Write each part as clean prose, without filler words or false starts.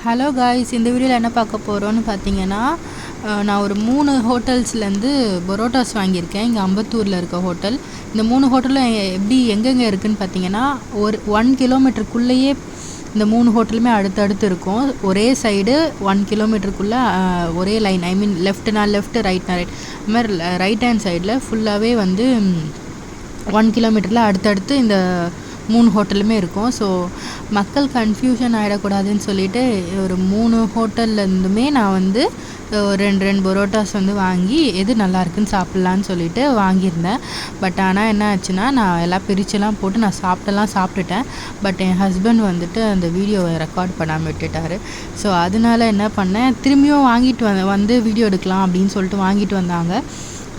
Hello guys, இந்த வீடியோவில் என்ன பார்க்க போகிறோன்னு பார்த்தீங்கன்னா, நான் ஒரு 3 ஹோட்டல்ஸ்லேருந்து பரோட்டாஸ் வாங்கியிருக்கேன். இங்கே அம்பத்தூரில் இருக்க ஹோட்டல். இந்த 3 ஹோட்டலும் எப்படி எங்கெங்கே இருக்குதுன்னு பார்த்தீங்கன்னா, ஒரு 1 கிலோமீட்டருக்குள்ளேயே இந்த 3 ஹோட்டலுமே அடுத்தடுத்து இருக்கும். ஒரே சைடு 1 கிலோமீட்டருக்குள்ளே ஒரே லைன், ஐ மீன் லெஃப்ட்னா லெஃப்ட், ரைட்னா ரைட், அது மாதிரி ரைட் ஹேண்ட் சைடில் ஃபுல்லாகவே வந்து 1 கிலோமீட்டரில் அடுத்தடுத்து இந்த 3 ஹோட்டலுமே இருக்கும். ஸோ மக்கள் கன்ஃபியூஷன் ஆகிடக்கூடாதுன்னு சொல்லிட்டு ஒரு 3 ஹோட்டல்லேருந்துமே நான் வந்து ரெண்டு பரோட்டாஸ் வந்து வாங்கி எது நல்லா இருக்குன்னு சாப்பிட்லான்னு சொல்லிட்டு வாங்கியிருந்தேன். பட் ஆனால் என்ன ஆச்சுன்னா, நான் எல்லாம் பிரிச்செல்லாம் போட்டு நான் சாப்பிட்டுட்டேன். பட் என் ஹஸ்பண்ட் வந்துட்டு அந்த வீடியோவை ரெக்கார்ட் பண்ணாமல் விட்டுட்டார். ஸோ அதனால என்ன பண்ணேன், திரும்பியும் வாங்கிட்டு வந்து வீடியோ எடுக்கலாம் அப்படின்னு சொல்லிட்டு வாங்கிட்டு வந்தாங்க.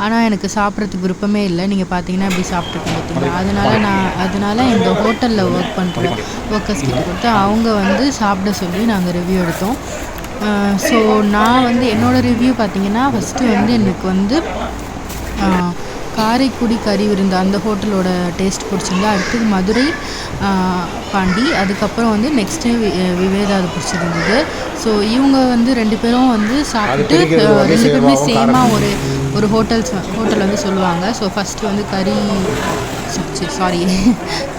ஆனால் எனக்கு சாப்பிட்றதுக்கு விருப்பமே இல்லை. நீங்கள் பார்த்தீங்கன்னா எப்படி சாப்பிட்ருக்கேன் பார்த்தீங்களா. அதனால இந்த ஹோட்டலில் ஒர்க் பண்ணுற ஒர்க்கர்ஸ் கிட்ட கொடுத்து அவங்க வந்து சாப்பிட சொல்லி நாங்கள் ரிவ்யூ எடுத்தோம். ஸோ நான் வந்து என்னோடய ரிவ்யூ பார்த்தீங்கன்னா, ஃபஸ்ட்டு வந்து எனக்கு வந்து காரைக்குடி கறி விருந்து அந்த ஹோட்டலோட டேஸ்ட் பிடிச்சிருந்தா. அடுத்தது மதுரை பாண்டி, அதுக்கப்புறம் வந்து நெக்ஸ்ட்டு விவேதா அது பிடிச்சிருந்தது. ஸோ இவங்க வந்து 2 பேரும் வந்து சாப்பிட்டு 2 பேருமே சேமாக ஒரு ஹோட்டல் வந்து சொல்லுவாங்க. ஸோ ஃபஸ்ட்டு வந்து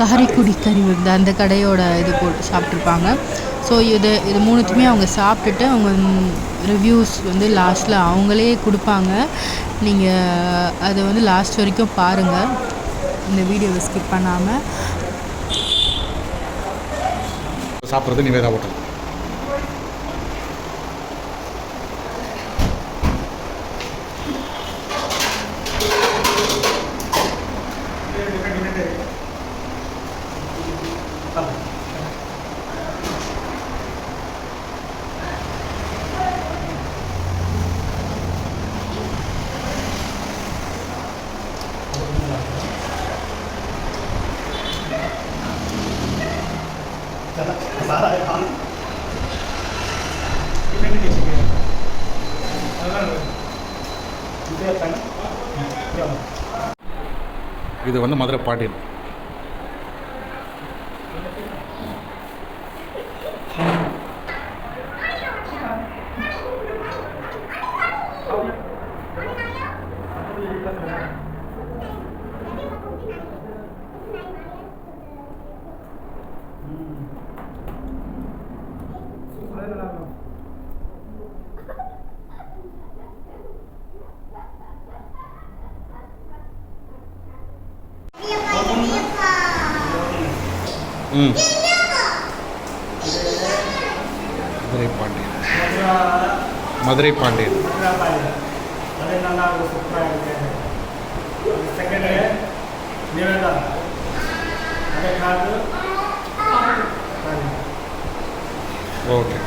காரைக்குடி கறி விருந்து அந்த கடையோட இது போட்டு சாப்பிட்ருப்பாங்க. ஸோ இது 3த்துமே அவங்க சாப்பிட்டுட்டு அவங்க ரிவ்யூஸ் வந்து லாஸ்ட்டில் அவங்களே கொடுப்பாங்க. நீங்கள் அதை வந்து லாஸ்ட் வரைக்கும் பாருங்கள், இந்த வீடியோவை ஸ்கிப் பண்ணாமல். சாப்பிட்றது நிவேதா ஹோட்டல். இது வந்து மதுரை பாண்டியன். மதுரை பாண்டியன் ஓகே.